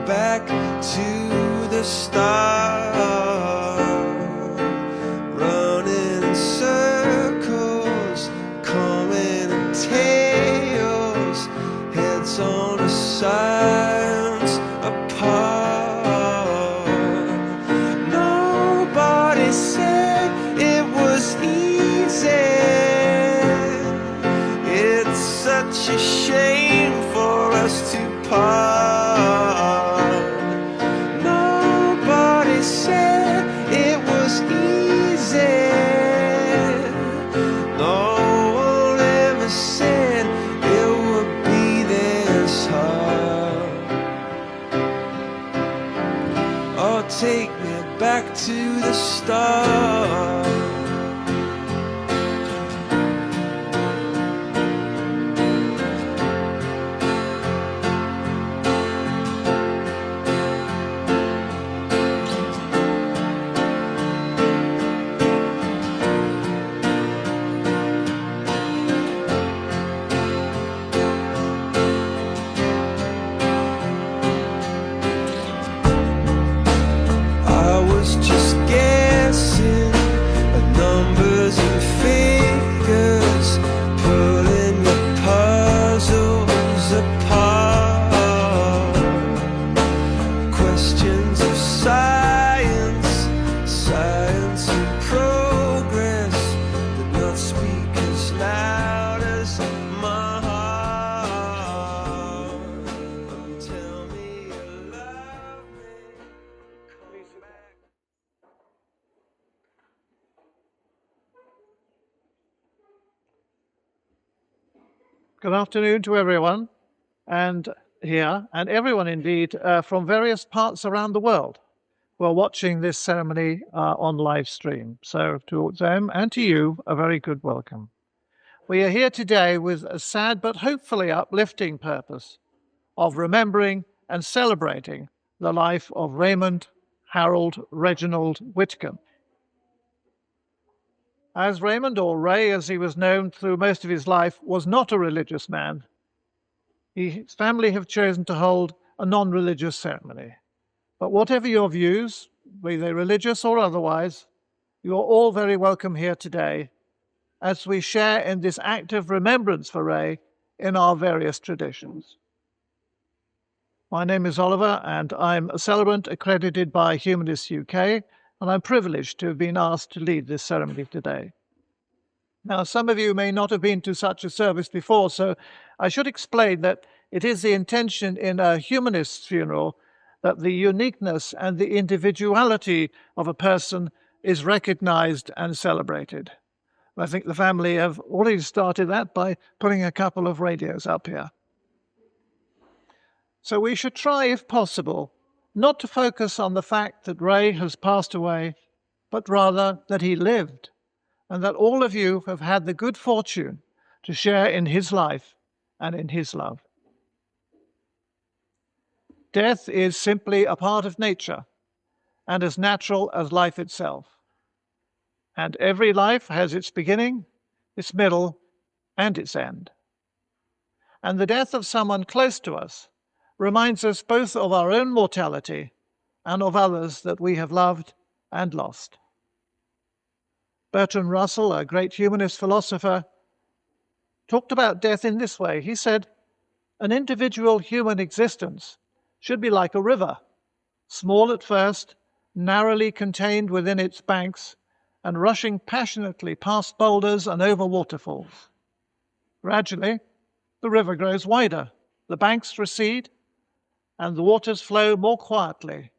back to the start, running in circles, coming in tails, heads on the sides apart. Nobody said it was easy. It's such a shame for us to part. Nobody said it was easy. No one ever said it would be this hard. Oh, take me back to the start. I was just guessing at numbers and figures, pulling the puzzles apart. Questions of science, science and progress, did not speak as loud as my heart. Tell me you love me. Good afternoon to everyone, and here, and everyone indeed, from various parts around the world who are watching this ceremony on live stream. So to them and to you, a very good welcome. We are here today with a sad but hopefully uplifting purpose of remembering and celebrating the life of Raymond Harold Reginald Whitcomb. As Raymond, or Ray as he was known through most of his life, was not a religious man, his family have chosen to hold a non-religious ceremony. But whatever your views, be they religious or otherwise, you are all very welcome here today as we share in this act of remembrance for Ray in our various traditions. My name is Oliver, and I'm a celebrant accredited by Humanists UK, and I'm privileged to have been asked to lead this ceremony today. Now, some of you may not have been to such a service before, so I should explain that it is the intention in a humanist's funeral that the uniqueness and the individuality of a person is recognized and celebrated. I think the family have already started that by putting a couple of radios up here. So we should try, if possible, not to focus on the fact that Ray has passed away, but rather that he lived, and that all of you have had the good fortune to share in his life and in his love. Death is simply a part of nature and as natural as life itself. And every life has its beginning, its middle, and its end. And the death of someone close to us reminds us both of our own mortality and of others that we have loved and lost. Bertrand Russell, a great humanist philosopher, talked about death in this way. He said, "An individual human existence should be like a river, small at first, narrowly contained within its banks, and rushing passionately past boulders and over waterfalls. Gradually, the river grows wider, the banks recede, and the waters flow more quietly,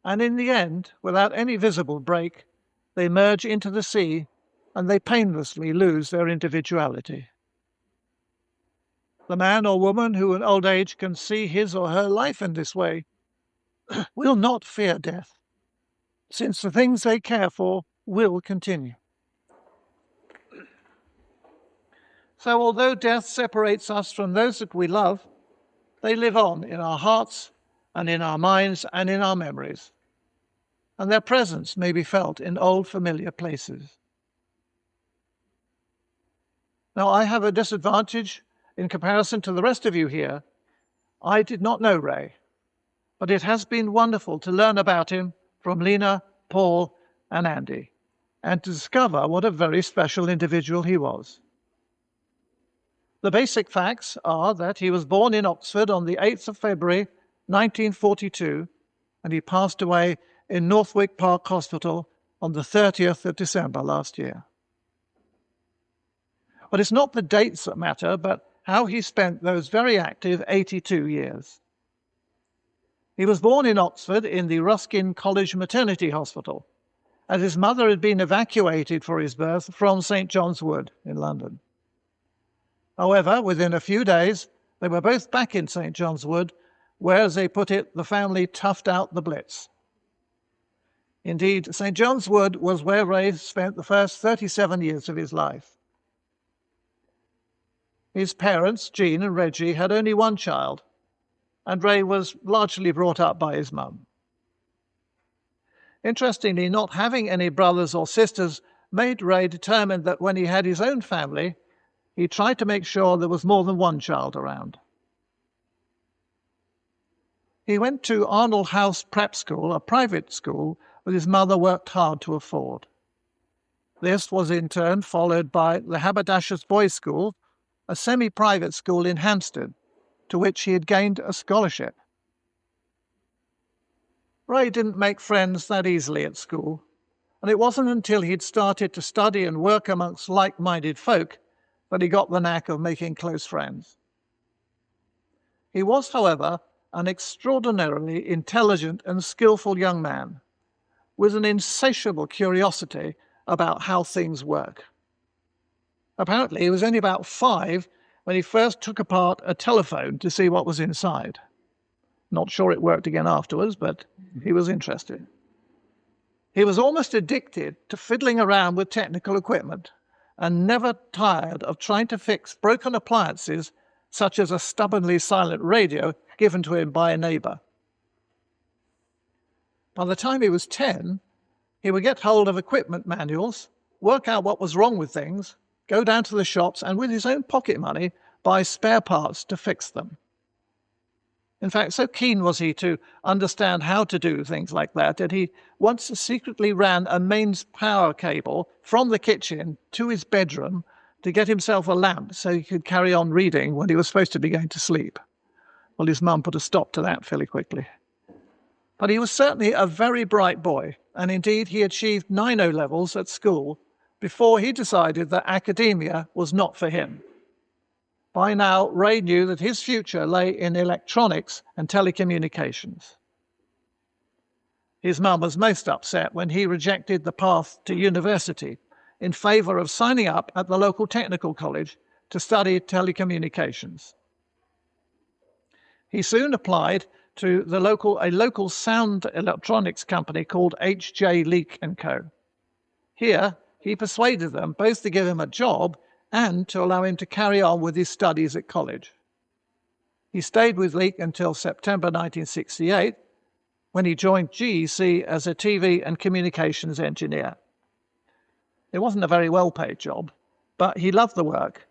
and in the end, without any visible break, they merge into the sea, and they painlessly lose their individuality. The man or woman who in old age can see his or her life in this way will not fear death, since the things they care for will continue." So although death separates us from those that we love, they live on in our hearts and in our minds and in our memories, and their presence may be felt in old familiar places. Now, I have a disadvantage in comparison to the rest of you here. I did not know Ray. but it has been wonderful to learn about him from Lena, Paul, and Andy, and to discover what a very special individual he was. The basic facts are that he was born in Oxford on the 8th of February, 1942, and he passed away in Northwick Park Hospital on the 30th of December last year. But it's not the dates that matter, but how he spent those very active 82 years. He was born in Oxford in the Ruskin College Maternity Hospital, as his mother had been evacuated for his birth from St. John's Wood in London. However, within a few days, they were both back in St. John's Wood, where, as they put it, the family toughed out the Blitz. Indeed, St. John's Wood was where Ray spent the first 37 years of his life. His parents, Jean and Reggie, had only one child, and Ray was largely brought up by his mum. Interestingly, not having any brothers or sisters made Ray determined that when he had his own family, he tried to make sure there was more than one child around. He went to Arnold House Prep School, a private school that his mother worked hard to afford. This was in turn followed by the Haberdashers' Boys' School, a semi-private school in Hampstead, to which he had gained a scholarship. Ray didn't make friends that easily at school, and it wasn't until he'd started to study and work amongst like-minded folk that he got the knack of making close friends. He was, however, an extraordinarily intelligent and skillful young man, with an insatiable curiosity about how things work. Apparently, he was only about 5 when he first took apart a telephone to see what was inside. Not sure it worked again afterwards, but he was interested. He was almost addicted to fiddling around with technical equipment and never tired of trying to fix broken appliances, such as a stubbornly silent radio given to him by a neighbor. By the time he was 10, he would get hold of equipment manuals, work out what was wrong with things, go down to the shops, and with his own pocket money, buy spare parts to fix them. In fact, so keen was he to understand how to do things like that he once secretly ran a mains power cable from the kitchen to his bedroom to get himself a lamp so he could carry on reading when he was supposed to be going to sleep. Well, his mum put a stop to that fairly quickly. But he was certainly a very bright boy, and indeed he achieved 9 O-levels at school before he decided that academia was not for him. By now, Ray knew that his future lay in electronics and telecommunications. His mum was most upset when he rejected the path to university in favour of signing up at the local technical college to study telecommunications. He soon applied to a local sound electronics company called H.J. Leake & Co. Here, he persuaded them both to give him a job and to allow him to carry on with his studies at college. He stayed with Leake until September 1968, when he joined GEC as a TV and communications engineer. It wasn't a very well-paid job, but he loved the work,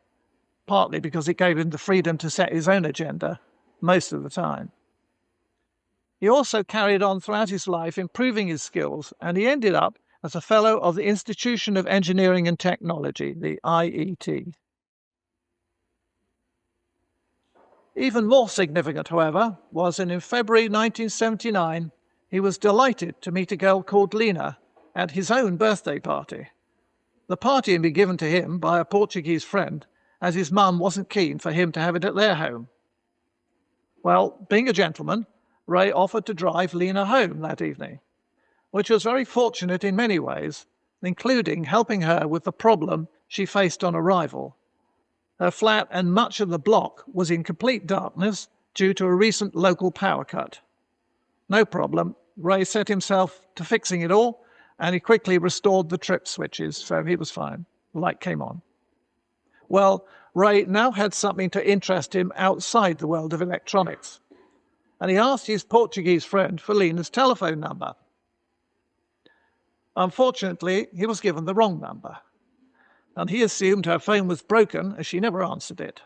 partly because it gave him the freedom to set his own agenda most of the time. He also carried on throughout his life improving his skills, and he ended up as a Fellow of the Institution of Engineering and Technology, the IET. Even more significant, however, was that in February 1979, he was delighted to meet a girl called Lena at his own birthday party. The party had been given to him by a Portuguese friend, as his mum wasn't keen for him to have it at their home. Well, being a gentleman, Ray offered to drive Lena home that evening, which was very fortunate in many ways, including helping her with the problem she faced on arrival. Her flat and much of the block was in complete darkness due to a recent local power cut. No problem, Ray set himself to fixing it all, and he quickly restored the trip switches, so he was fine. The light came on. Well, Ray now had something to interest him outside the world of electronics, and he asked his Portuguese friend for Lena's telephone number. Unfortunately, he was given the wrong number, and he assumed her phone was broken as she never answered it.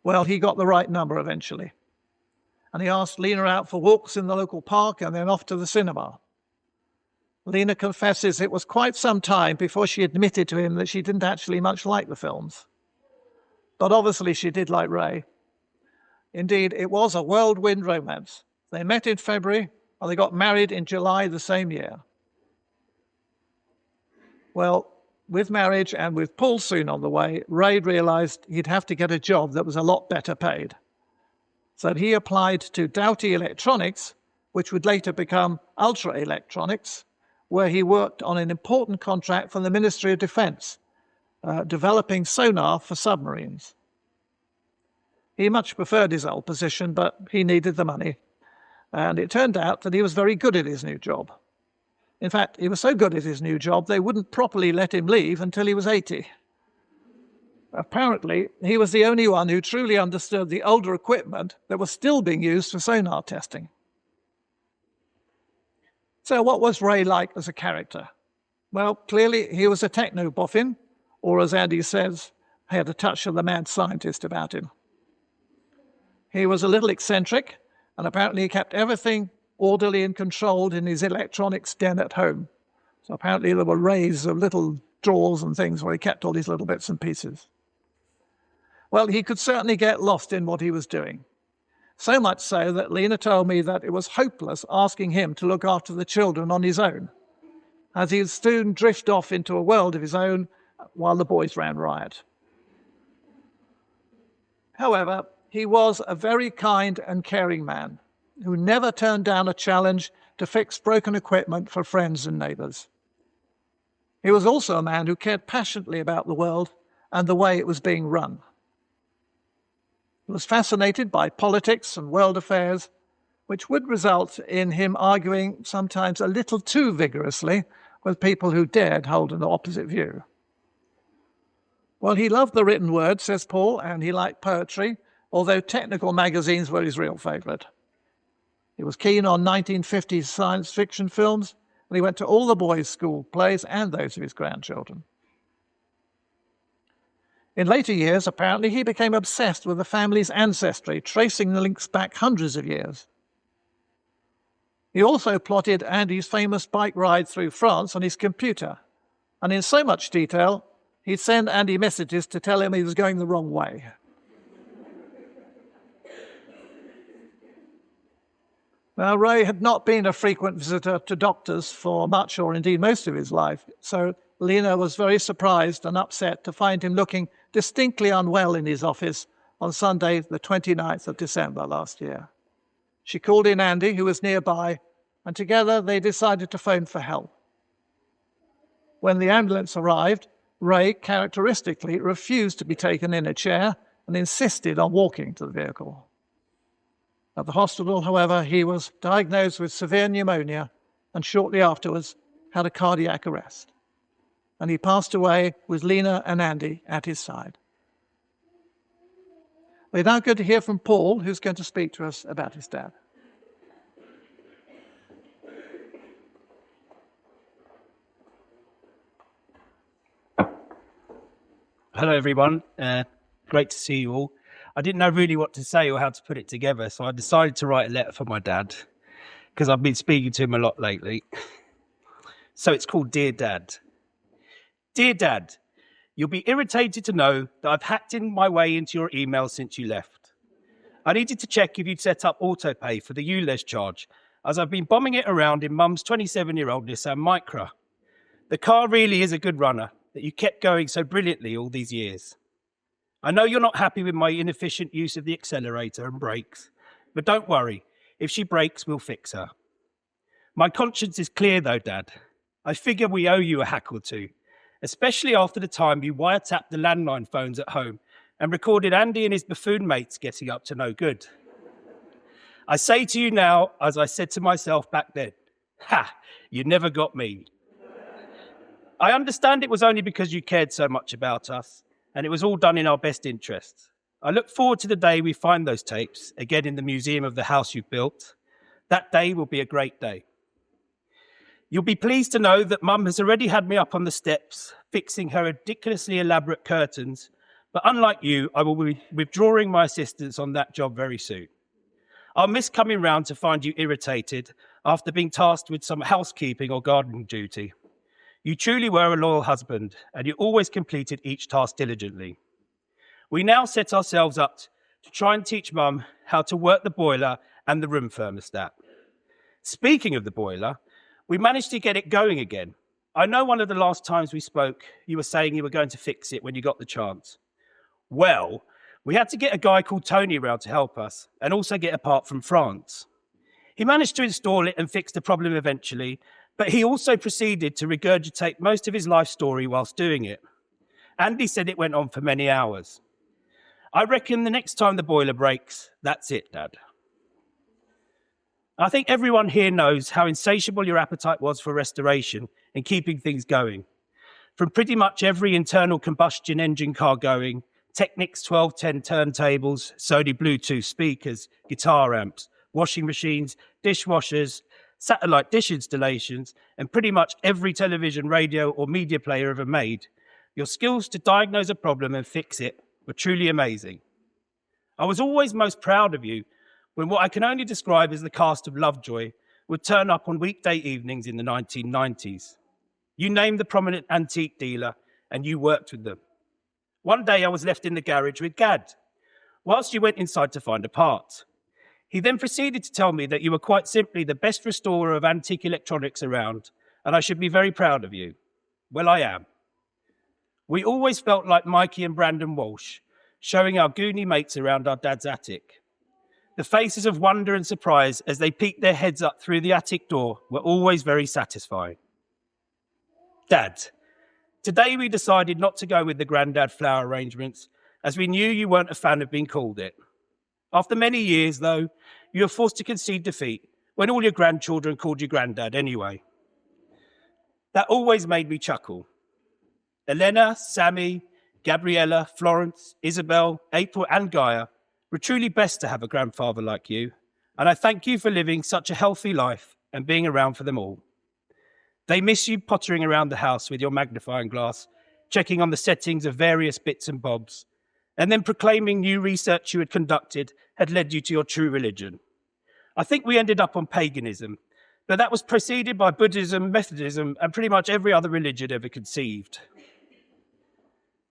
Well, he got the right number eventually, and he asked Lena out for walks in the local park and then off to the cinema. Lena confesses it was quite some time before she admitted to him that she didn't actually much like the films. But obviously she did like Ray. Indeed, it was a whirlwind romance. They met in February and they got married in July the same year. Well, with marriage and with Paul soon on the way, Ray realized he'd have to get a job that was a lot better paid. So he applied to Doughty Electronics, which would later become Ultra Electronics, where he worked on an important contract from the Ministry of Defence, developing sonar for submarines. He much preferred his old position, but he needed the money. And it turned out that he was very good at his new job. In fact, he was so good at his new job, they wouldn't properly let him leave until he was 80. Apparently, he was the only one who truly understood the older equipment that was still being used for sonar testing. So what was Ray like as a character? Well, clearly he was a techno-boffin, or as Andy says, had a touch of the mad scientist about him. He was a little eccentric, and apparently he kept everything orderly and controlled in his electronics den at home. So apparently there were rays of little drawers and things where he kept all these little bits and pieces. Well, he could certainly get lost in what he was doing. So much so that Lena told me that it was hopeless asking him to look after the children on his own, as he'd soon drift off into a world of his own while the boys ran riot. However, he was a very kind and caring man who never turned down a challenge to fix broken equipment for friends and neighbours. He was also a man who cared passionately about the world and the way it was being run. He was fascinated by politics and world affairs, which would result in him arguing sometimes a little too vigorously with people who dared hold an opposite view. Well, he loved the written word, says Paul, and he liked poetry, although technical magazines were his real favourite. He was keen on 1950s science fiction films, and he went to all the boys' school plays and those of his grandchildren. In later years, apparently, he became obsessed with the family's ancestry, tracing the links back hundreds of years. He also plotted Andy's famous bike ride through France on his computer, and in so much detail, he'd send Andy messages to tell him he was going the wrong way. Now, Ray had not been a frequent visitor to doctors for much or indeed most of his life, so Lena was very surprised and upset to find him looking distinctly unwell in his office on Sunday, the 29th of December last year. She called in Andy, who was nearby, and together they decided to phone for help. When the ambulance arrived, Ray characteristically refused to be taken in a chair and insisted on walking to the vehicle. At the hospital, however, he was diagnosed with severe pneumonia and shortly afterwards had a cardiac arrest. And he passed away with Lena and Andy at his side. We're now going to hear from Paul, who's going to speak to us about his dad. Hello, everyone. Great to see you all. I didn't know really what to say or how to put it together, so I decided to write a letter for my dad, because I've been speaking to him a lot lately. So it's called Dear Dad. Dear Dad, you'll be irritated to know that I've hacked in my way into your email since you left. I needed to check if you'd set up autopay for the ULEZ charge, as I've been bombing it around in Mum's 27-year-old Nissan Micra. The car really is a good runner that you kept going so brilliantly all these years. I know you're not happy with my inefficient use of the accelerator and brakes, but don't worry. If she breaks, we'll fix her. My conscience is clear though, Dad. I figure we owe you a hack or two, especially after the time you wiretapped the landline phones at home and recorded Andy and his buffoon mates getting up to no good. I say to you now, as I said to myself back then, ha, you never got me. I understand it was only because you cared so much about us, and it was all done in our best interests. I look forward to the day we find those tapes, again in the museum of the house you've built. That day will be a great day. You'll be pleased to know that Mum has already had me up on the steps, fixing her ridiculously elaborate curtains, but unlike you, I will be withdrawing my assistance on that job very soon. I'll miss coming round to find you irritated after being tasked with some housekeeping or gardening duty. You truly were a loyal husband, and you always completed each task diligently. We now set ourselves up to try and teach Mum how to work the boiler and the room thermostat. Speaking of the boiler, we managed to get it going again. I know one of the last times we spoke, you were saying you were going to fix it when you got the chance. Well, we had to get a guy called Tony around to help us, and also get a part from France. He managed to install it and fix the problem eventually, but he also proceeded to regurgitate most of his life story whilst doing it. Andy said it went on for many hours. I reckon the next time the boiler breaks, that's it, Dad. I think everyone here knows how insatiable your appetite was for restoration and keeping things going. From pretty much every internal combustion engine car going, Technics 1210 turntables, Sony Bluetooth speakers, guitar amps, washing machines, dishwashers, satellite dish installations, and pretty much every television, radio, or media player ever made, your skills to diagnose a problem and fix it were truly amazing. I was always most proud of you when what I can only describe as the cast of Lovejoy would turn up on weekday evenings in the 1990s. You named the prominent antique dealer and you worked with them. One day I was left in the garage with Gad, whilst you went inside to find a part. He then proceeded to tell me that you were quite simply the best restorer of antique electronics around, and I should be very proud of you. Well, I am. We always felt like Mikey and Brandon Walsh, showing our Goonie mates around our dad's attic. The faces of wonder and surprise as they peeked their heads up through the attic door were always very satisfying. Dad, today we decided not to go with the Grandad flower arrangements, as we knew you weren't a fan of being called it. After many years, though, you were forced to concede defeat when all your grandchildren called you Grandad anyway. That always made me chuckle. Elena, Sammy, Gabriella, Florence, Isabel, April and Gaia were truly best to have a grandfather like you, and I thank you for living such a healthy life and being around for them all. They miss you pottering around the house with your magnifying glass, checking on the settings of various bits and bobs, and then proclaiming new research you had conducted had led you to your true religion. I think we ended up on paganism, but that was preceded by Buddhism, Methodism, and pretty much every other religion ever conceived.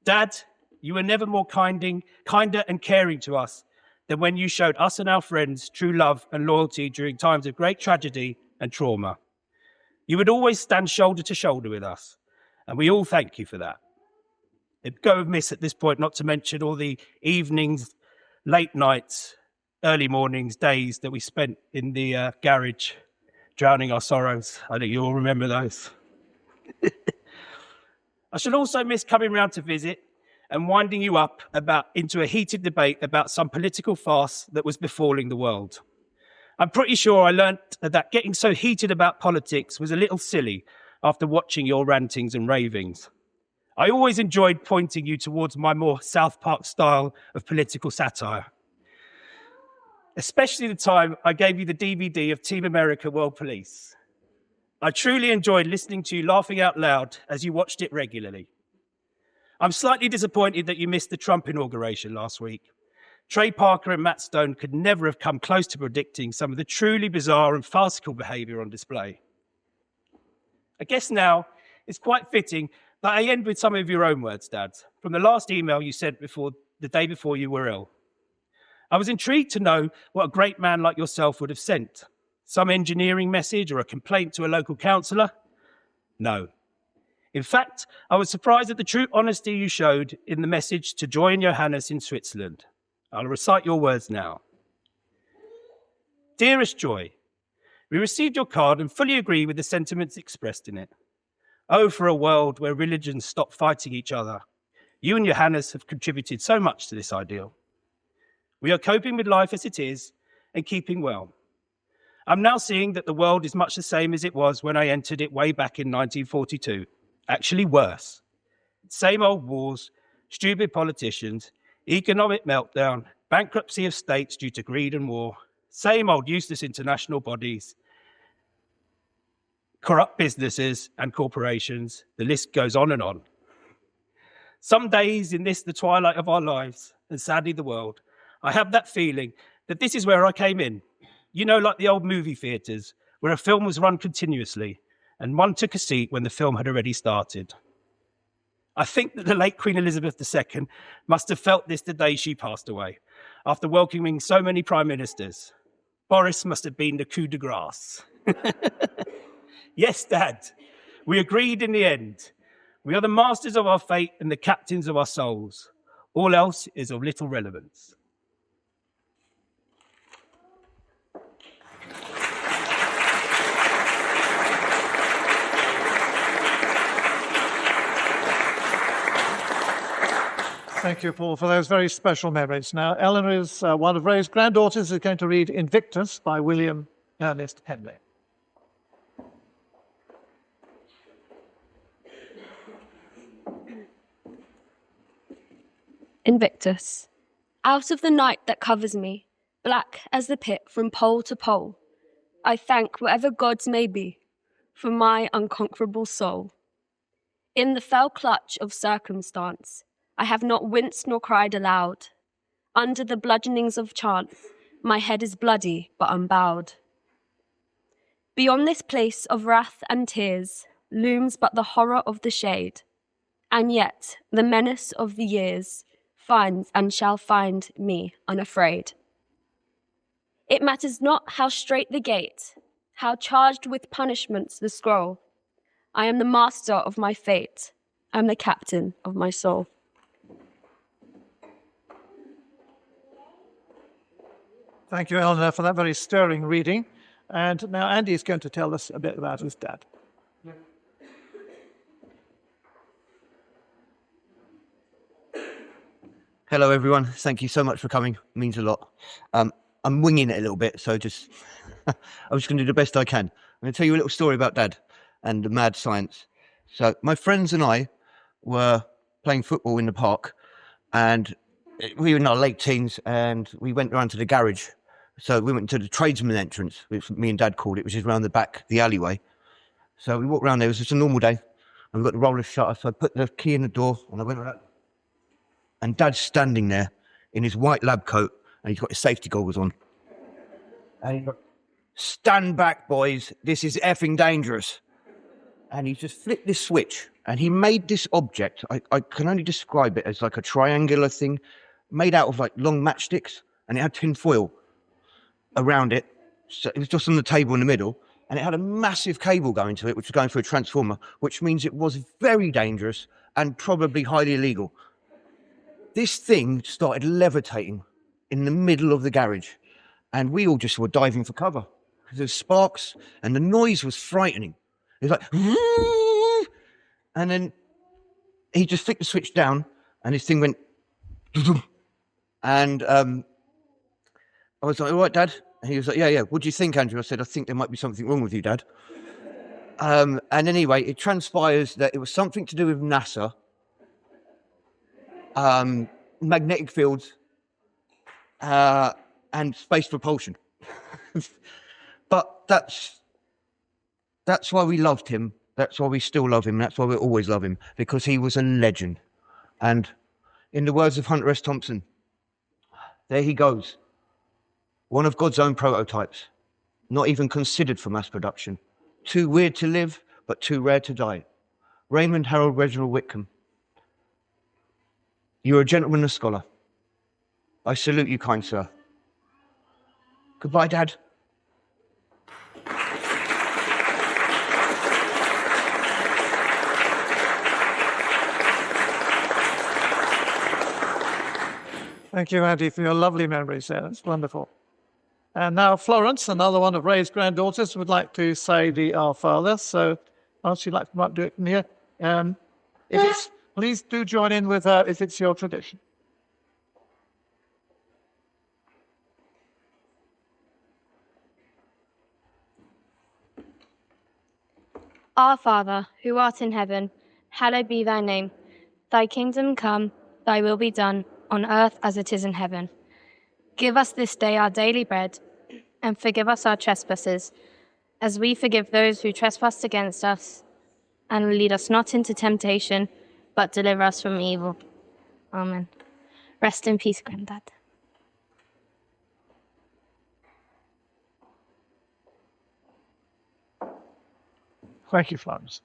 Dad, you were never more kinder and caring to us than when you showed us and our friends true love and loyalty during times of great tragedy and trauma. You would always stand shoulder to shoulder with us, and we all thank you for that. It'd go amiss at this point not to mention all the evenings, late nights, early mornings, days that we spent in the garage, drowning our sorrows. I think you all remember those. I should also miss coming round to visit and winding you up into a heated debate about some political farce that was befalling the world. I'm pretty sure I learnt that getting so heated about politics was a little silly after watching your rantings and ravings. I always enjoyed pointing you towards my more South Park style of political satire, especially the time I gave you the DVD of Team America World Police. I truly enjoyed listening to you laughing out loud as you watched it regularly. I'm slightly disappointed that you missed the Trump inauguration last week. Trey Parker and Matt Stone could never have come close to predicting some of the truly bizarre and farcical behaviour on display. I guess now it's quite fitting that I end with some of your own words, Dad, from the last email you sent the day before you were ill. I was intrigued to know what a great man like yourself would have sent. Some engineering message or a complaint to a local councillor? No. In fact, I was surprised at the true honesty you showed in the message to Joy and Johannes in Switzerland. I'll recite your words now. Dearest Joy, we received your card and fully agree with the sentiments expressed in it. Oh, for a world where religions stop fighting each other. You and Johannes have contributed so much to this ideal. We are coping with life as it is and keeping well. I'm now seeing that the world is much the same as it was when I entered it way back in 1942. Actually worse. Same old wars, stupid politicians, economic meltdown, bankruptcy of states due to greed and war, same old useless international bodies, corrupt businesses and corporations. The list goes on and on. Some days in this, the twilight of our lives, and sadly the world, I have that feeling that this is where I came in. You know, like the old movie theatres, where a film was run continuously, and one took a seat when the film had already started. I think that the late Queen Elizabeth II must have felt this the day she passed away, after welcoming so many prime ministers. Boris must have been the coup de grace. Yes, Dad, we agreed in the end. We are the masters of our fate and the captains of our souls. All else is of little relevance. Thank you, Paul, for those very special memories. Now, Eleanor is one of Ray's granddaughters, is going to read Invictus by William Ernest Henley. Invictus. Out of the night that covers me, black as the pit from pole to pole, I thank whatever gods may be for my unconquerable soul. In the fell clutch of circumstance, I have not winced nor cried aloud. Under the bludgeonings of chance, my head is bloody but unbowed. Beyond this place of wrath and tears looms but the horror of the shade, and yet the menace of the years finds and shall find me unafraid. It matters not how strait the gate, how charged with punishments the scroll. I am the master of my fate. I am the captain of my soul. Thank you, Eleanor, for that very stirring reading. And now Andy is going to tell us a bit about his dad. Hello, everyone. Thank you so much for coming. It means a lot. I'm winging it a little bit, so just I'm just going to do the best I can. I'm going to tell you a little story about Dad and the mad science. So my friends and I were playing football in the park, and we were in our late teens, and we went around to the garage. So we went to the tradesman entrance, which me and Dad called it, which is around the back, the alleyway. So we walked around there. It was just a normal day, and we got the roller shutter. So I put the key in the door, and I went around. And Dad's standing there in his white lab coat, and he's got his safety goggles on. And he's like, "Stand back, boys. This is effing dangerous." And he just flipped this switch, and he made this object. I can only describe it as like a triangular thing made out of like long matchsticks, and it had tin foil around it. So it was just on the table in the middle, and it had a massive cable going to it, which was going through a transformer, which means it was very dangerous and probably highly illegal. This thing started levitating in the middle of the garage, and we all just were diving for cover because there's sparks, and the noise was frightening. It was like, and then he just flicked the switch down, and this thing went, and I was like, "All right, Dad?" And he was like, yeah. "What do you think, Andrew?" I said, "I think there might be something wrong with you, Dad." And anyway, it transpires that it was something to do with NASA, magnetic fields, and space propulsion. But that's why we loved him. That's why we still love him. That's why we'll always love him, because he was a legend. And in the words of Hunter S. Thompson, there he goes. One of God's own prototypes, not even considered for mass production. Too weird to live, but too rare to die. Raymond Harold Reginald Whitcomb. You're a gentleman and a scholar. I salute you, kind sir. Goodbye, Dad. Thank you, Andy, for your lovely memories there. That's wonderful. And now Florence, another one of Ray's granddaughters, would like to say the Our Father. So I'd like to come up and do it from here. Please do join in with her if it's your tradition. Our Father, who art in heaven, hallowed be thy name. Thy kingdom come, thy will be done, on earth as it is in heaven. Give us this day our daily bread, and forgive us our trespasses, as we forgive those who trespass against us. And lead us not into temptation, but deliver us from evil. Amen. Rest in peace, Granddad. Thank you, Florence.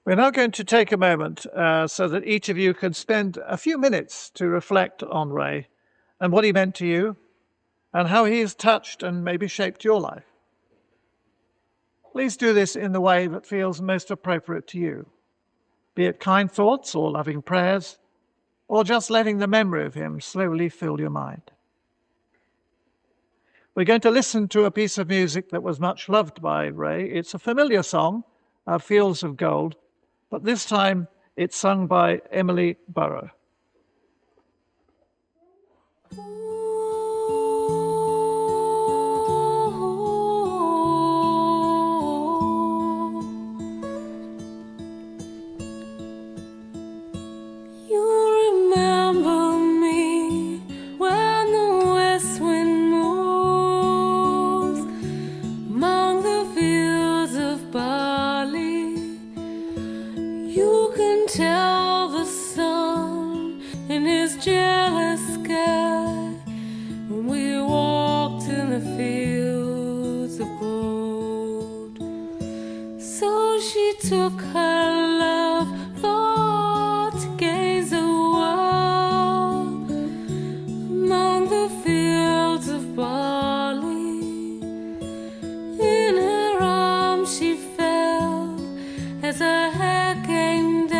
We're now going to take a moment so that each of you can spend a few minutes to reflect on Ray and what he meant to you and how he has touched and maybe shaped your life. Please do this in the way that feels most appropriate to you, be it kind thoughts or loving prayers, or just letting the memory of him slowly fill your mind. We're going to listen to a piece of music that was much loved by Ray. It's a familiar song, Fields of Gold, but this time it's sung by Emily Burrow. Tell the sun in his jealous sky when we walked in the fields of gold. So she took her love thought to gaze a while among the fields of barley. In her arms she fell as her hair came down.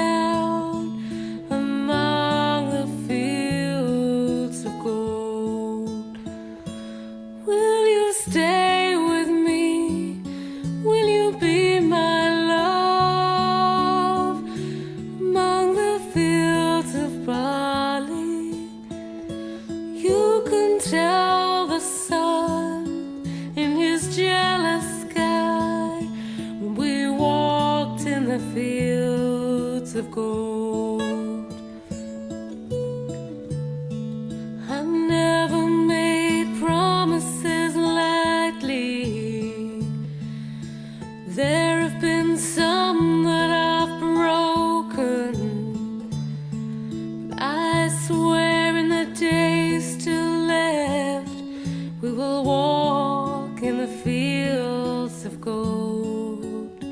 Stay with me, will you be my love among the fields of barley? You can tell the sun in his jealous sky when we walked in the fields of gold. I never made promises lightly. There have been some that I've broken, but I swear in the days still left we will walk in the fields of gold.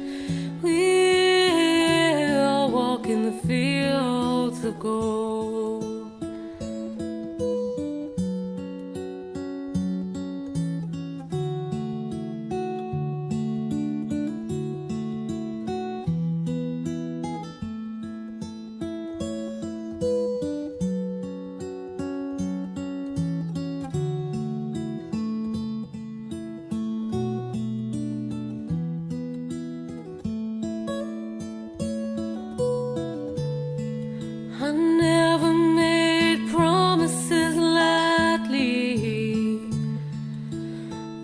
We'll walk in the fields of gold. I never made promises lightly.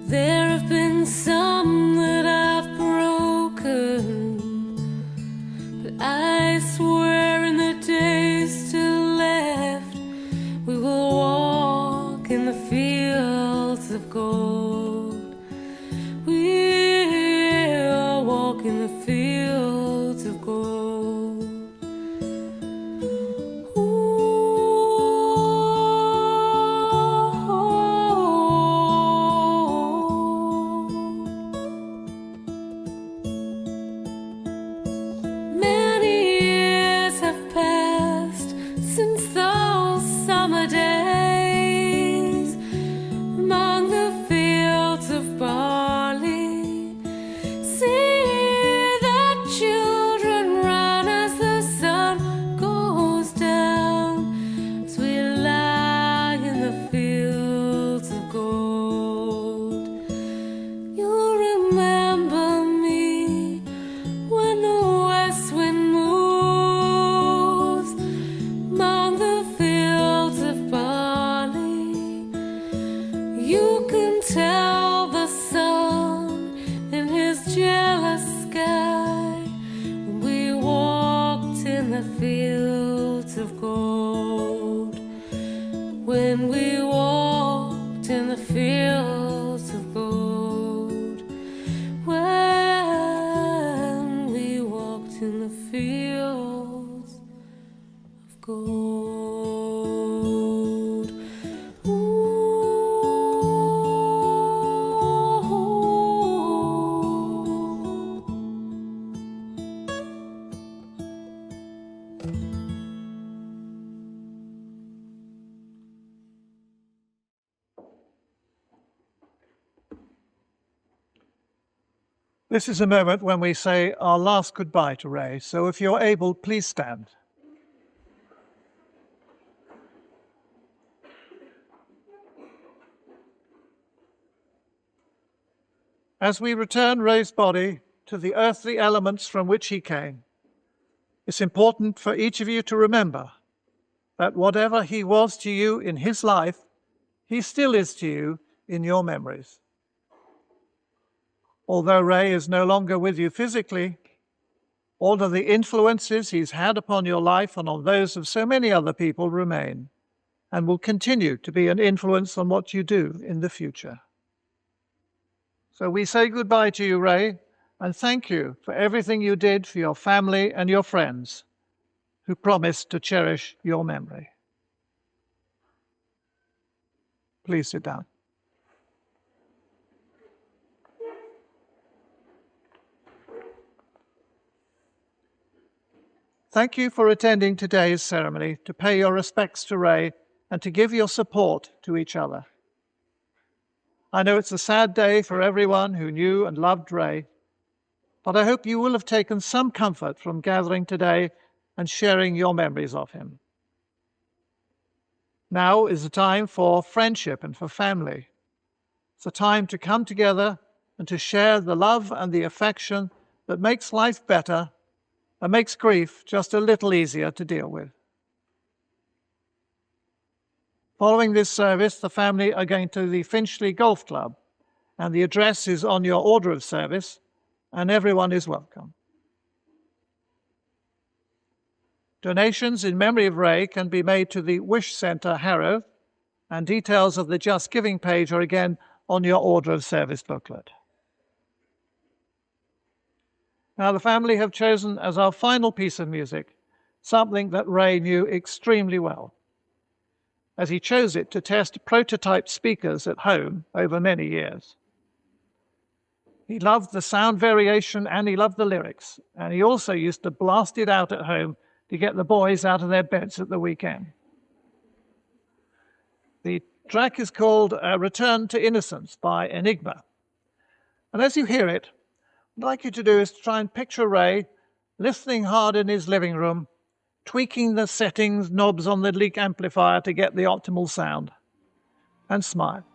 There have been some that I've broken, but I swear in the days still left we will walk in the fields of gold. We'll walk in the fields of gold. Since those summer days among the fields of barley, see the children run as the sun goes down, as we lie in the fields of gold. You'll remember me when the west wind moves among the fields of barley. You can tell the sun in his jealous sky when we walked in the fields of gold. When we walked in the fields of gold. When we walked in the fields of gold. Ooh. This is a moment when we say our last goodbye to Ray, so if you're able, please stand. As we return Ray's body to the earthly elements from which he came, it's important for each of you to remember that whatever he was to you in his life, he still is to you in your memories. Although Ray is no longer with you physically, all of the influences he's had upon your life and on those of so many other people remain and will continue to be an influence on what you do in the future. So we say goodbye to you, Ray, and thank you for everything you did for your family and your friends who promised to cherish your memory. Please sit down. Thank you for attending today's ceremony to pay your respects to Ray and to give your support to each other. I know it's a sad day for everyone who knew and loved Ray, but I hope you will have taken some comfort from gathering today and sharing your memories of him. Now is a time for friendship and for family. It's a time to come together and to share the love and the affection that makes life better and makes grief just a little easier to deal with. Following this service, the family are going to the Finchley Golf Club, and the address is on your order of service, and everyone is welcome. Donations in memory of Ray can be made to the Wish Centre, Harrow, and details of the Just Giving page are again on your order of service booklet. Now, the family have chosen as our final piece of music something that Ray knew extremely well, as he chose it to test prototype speakers at home over many years. He loved the sound variation and he loved the lyrics, and he also used to blast it out at home to get the boys out of their beds at the weekend. The track is called Return to Innocence by Enigma. And as you hear it, what I'd like you to do is to try and picture Ray listening hard in his living room, tweaking the settings knobs on the Leak amplifier to get the optimal sound, and smile.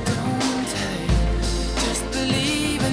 Don't hate, just believe in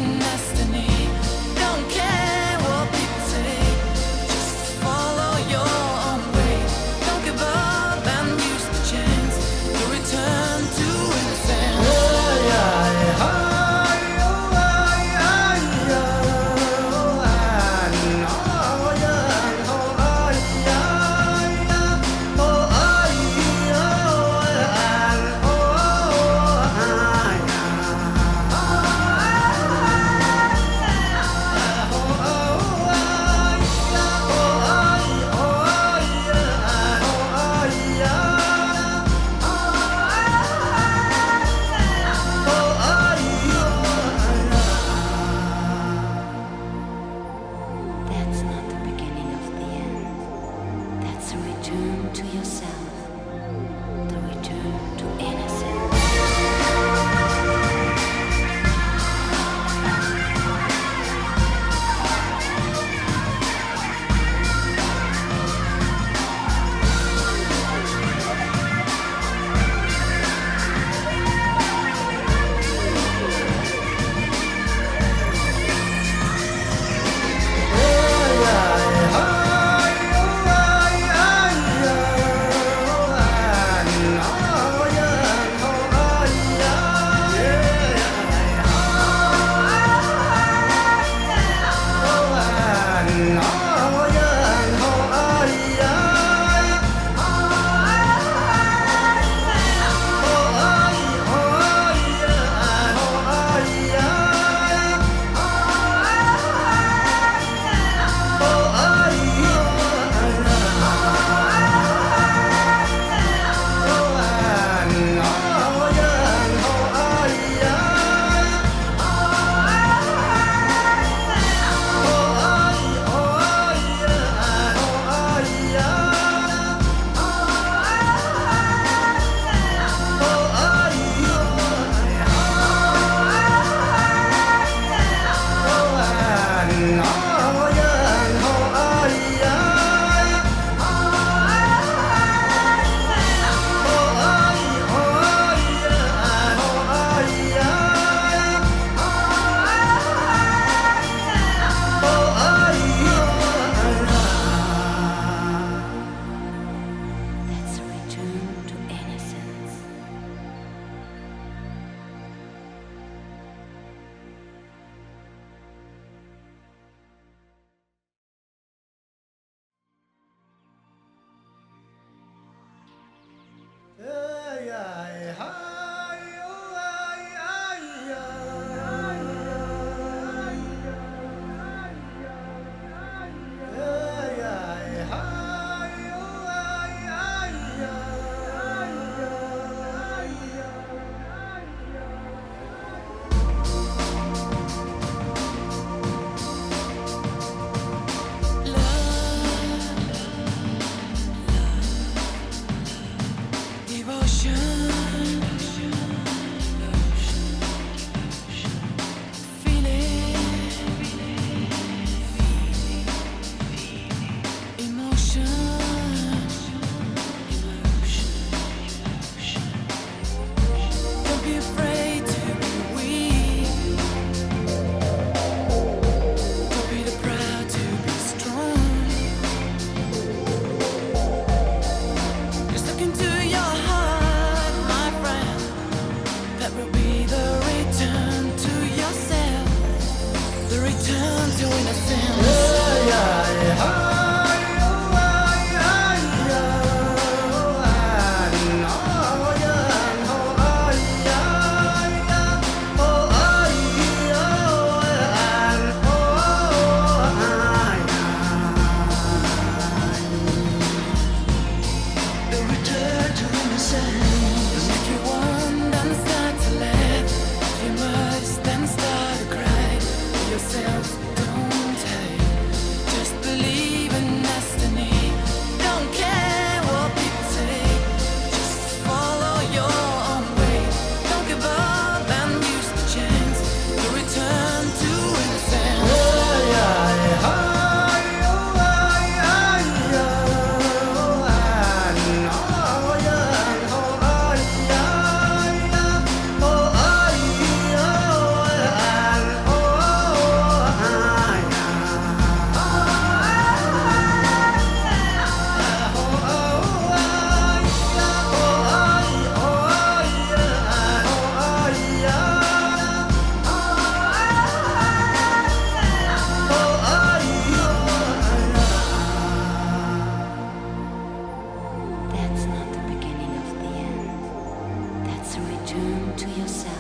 That's a return to yourself,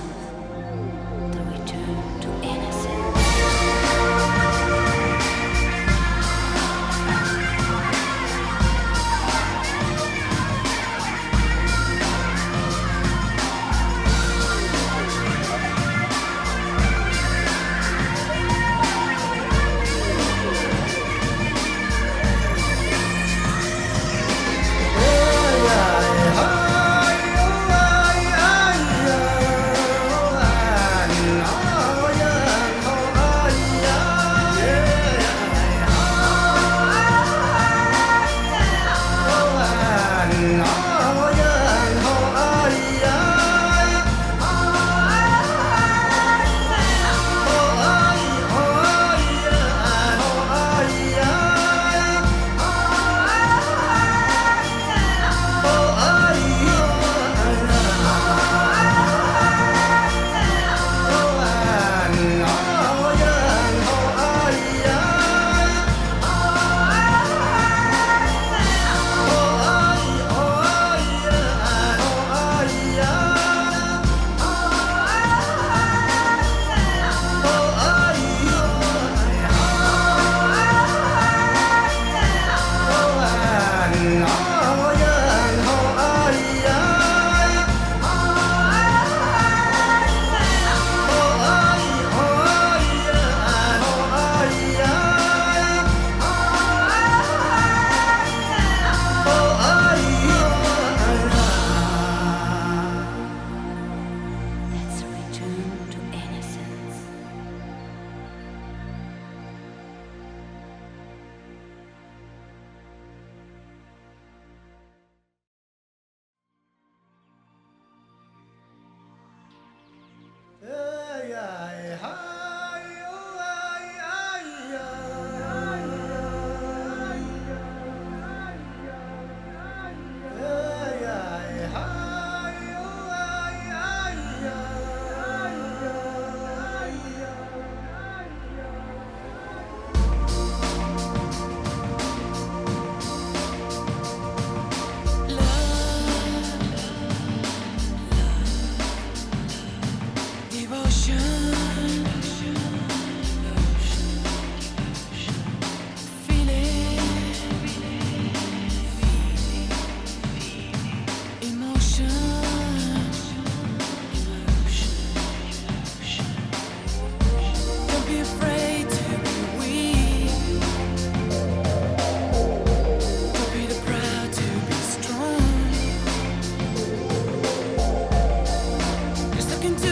the return to innocence. That's a return to innocence. Look into